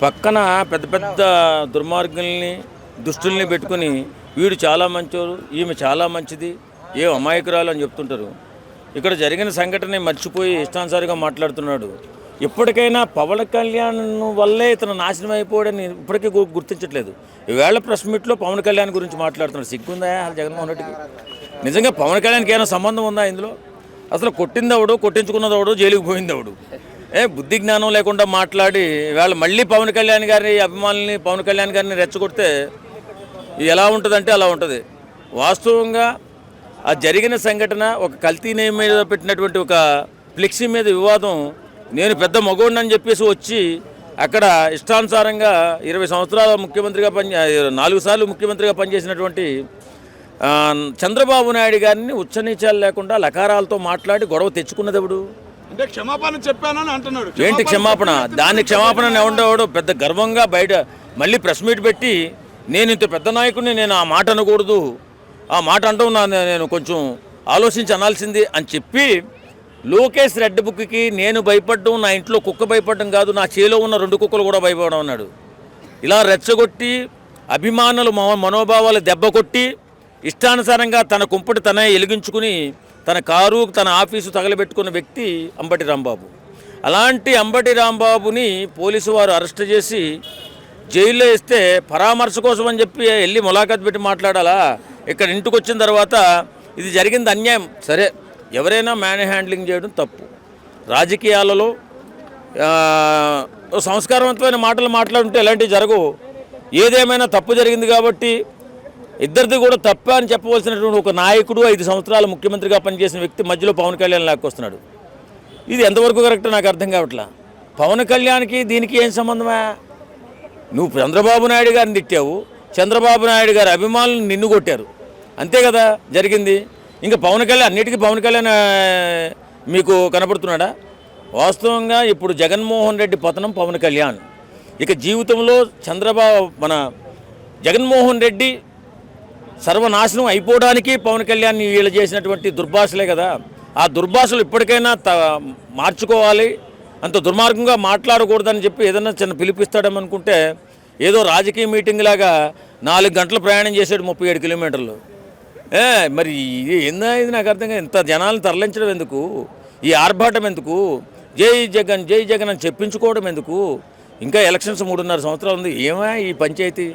పక్కన పెద్ద పెద్ద దుర్మార్గుల్ని దుష్టుల్ని పెట్టుకుని వీడు చాలా మంచోడు, ఈమె చాలా మంచిది, ఏం అమాయకురాలు అని చెప్తుంటారు. ఇక్కడ జరిగిన సంఘటన మర్చిపోయి ఇష్టానుసారిగా మాట్లాడుతున్నాడు. ఇప్పటికైనా పవన్ కళ్యాణ్ వల్లే ఇతను నాశనం అయిపోయాడని ఇప్పటికీ గుర్తించట్లేదు. ఈవేళ ప్రెస్ మీట్లో పవన్ కళ్యాణ్ గురించి మాట్లాడుతున్నాడు. సిగ్గుందా జగన్మోహన్ రెడ్డికి? నిజంగా పవన్ కళ్యాణ్కి ఏమైనా సంబంధం ఉందా ఇందులో? అసలు కొట్టిందవడు, కొట్టించుకున్నదవడు, జైలుకి పోయిందవడు. బుద్ధి జ్ఞానం లేకుండా మాట్లాడి ఇవాళ మళ్ళీ పవన్ కళ్యాణ్ గారి అభిమానుల్ని, పవన్ కళ్యాణ్ గారిని రెచ్చగొడితే ఎలా ఉంటుందంటే అలా ఉంటుంది. వాస్తవంగా ఆ జరిగిన సంఘటన ఒక కల్తీ నేమ్ మీద పెట్టినటువంటి ఒక ఫ్లెక్సీ మీద వివాదం, నేను పెద్ద మగోడిని అని చెప్పేసి వచ్చి అక్కడ ఇష్టానుసారంగా 20 సంవత్సరాల ముఖ్యమంత్రిగా 4 సార్లు ముఖ్యమంత్రిగా పనిచేసినటువంటి చంద్రబాబు నాయుడు గారిని ఉచ్చనీచాలు లేకుండా లకారాలతో మాట్లాడి గొడవ తెచ్చుకున్నది ఎవడు? అంటే క్షమాపణ చెప్పానని అంటున్నాడు. ఏంటి క్షమాపణ? దాన్ని క్షమాపణ ఉండేవాడు పెద్ద గర్వంగా బయట మళ్ళీ ప్రెస్ మీట్ పెట్టి నేను ఇంత పెద్ద నాయకుడిని, నేను ఆ మాట అనకూడదు, ఆ మాట అంటాం నేను కొంచెం ఆలోచించి అనాల్సింది అని చెప్పి లోకేష్ రెడ్ బుక్కి నేను భయపడ్డం, నా ఇంట్లో కుక్క భయపడడం కాదు, నా చేలో ఉన్న 2 కుక్కలు కూడా భయపడడం అన్నాడు. ఇలా రెచ్చగొట్టి అభిమానులు మనోభావాలు దెబ్బ కొట్టి ఇష్టానుసారంగా తన కుంపటి తనే ఎలిగించుకుని తన కారు, తన ఆఫీసు తగలబెట్టుకున్న వ్యక్తి అంబటి రాంబాబు. అలాంటి అంబటి రాంబాబుని పోలీసు వారు అరెస్ట్ చేసి జైల్లో వేస్తే పరామర్శ కోసం అని చెప్పి వెళ్ళి ములాఖాత్ పెట్టి మాట్లాడాలా? ఇక్కడ ఇంటికి వచ్చిన తర్వాత ఇది జరిగింది అన్యాయం. సరే, ఎవరైనా మ్యాన్ హ్యాండ్లింగ్ చేయడం తప్పు. రాజకీయాలలో సంస్కారవంతమైన మాటలు మాట్లాడుంటే ఇలాంటివి జరగవు. ఏదేమైనా తప్పు జరిగింది కాబట్టి ఇద్దరిది కూడా తప్ప అని చెప్పవలసినటువంటి ఒక నాయకుడు, 5 సంవత్సరాలు ముఖ్యమంత్రిగా పనిచేసిన వ్యక్తి మధ్యలో పవన్ కళ్యాణ్ లాక్కొస్తున్నాడు. ఇది ఎంతవరకు కరెక్టో నాకు అర్థం కావట్లా. పవన్ కళ్యాణ్కి దీనికి ఏం సంబంధమా? నువ్వు చంద్రబాబు నాయుడు గారిని తిట్టావు, చంద్రబాబు నాయుడు గారి అభిమానులు నిన్ను కొట్టారు, అంతే కదా జరిగింది. ఇంకా పవన్ కళ్యాణ్ అన్నిటికీ పవన్ కళ్యాణ్ మీకు కనపడుతున్నాడా? వాస్తవంగా ఇప్పుడు జగన్మోహన్ రెడ్డి పతనం పవన్ కళ్యాణ్. ఇక జీవితంలో మన జగన్మోహన్ రెడ్డి సర్వనాశనం అయిపోవడానికి పవన్ కళ్యాణ్ వీళ్ళు చేసినటువంటి దుర్భాషలే కదా. ఆ దుర్భాషలు ఇప్పటికైనా మార్చుకోవాలి, అంత దుర్మార్గంగా మాట్లాడకూడదని చెప్పి ఏదైనా చిన్న పిలిపిస్తాడమనుకుంటే ఏదో రాజకీయ మీటింగ్ లాగా 4 గంటలు ప్రయాణం చేసాడు, 37 కిలోమీటర్లు. మరి ఇది ఏందా? ఇది నాకు అర్థంగా ఇంత జనాలను తరలించడం ఎందుకు? ఈ ఆర్భాటం ఎందుకు? జై జగన్ జై జగన్ అని చెప్పించుకోవడం ఎందుకు? ఇంకా ఎలక్షన్స్ 3.5 సంవత్సరాలు ఉంది. ఏమా ఈ పంచాయతీ?